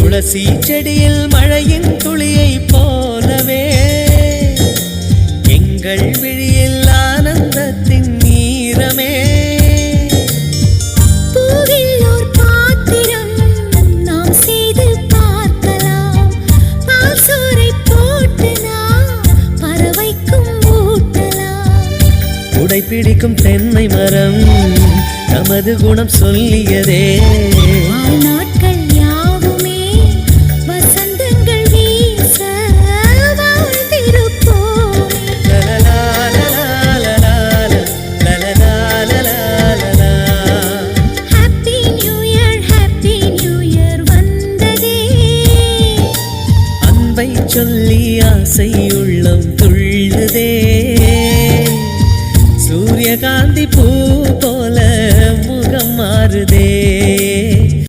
துளசி செடியில் மழையின் துளியை போலவே எங்கள் விழியில் ஆனந்தத்தின் நீரமே. பூவில் ஓர் பாத்திரம் நாம் செய்து பார்க்கலாம். பால் சோறை போட்டு நாம் பறவைக்கும் ஊட்டலாம். உடை பிடிக்கும் தென்னை மரம் நமது குணம் சொல்லியதே. நாட்கள் யாவுமே வசந்தங்கள் வீச வாழ்ந்திருப்போமே. ஹாப்பி நியூ இயர் வந்ததே. அன்பை சொல்லி ஆசை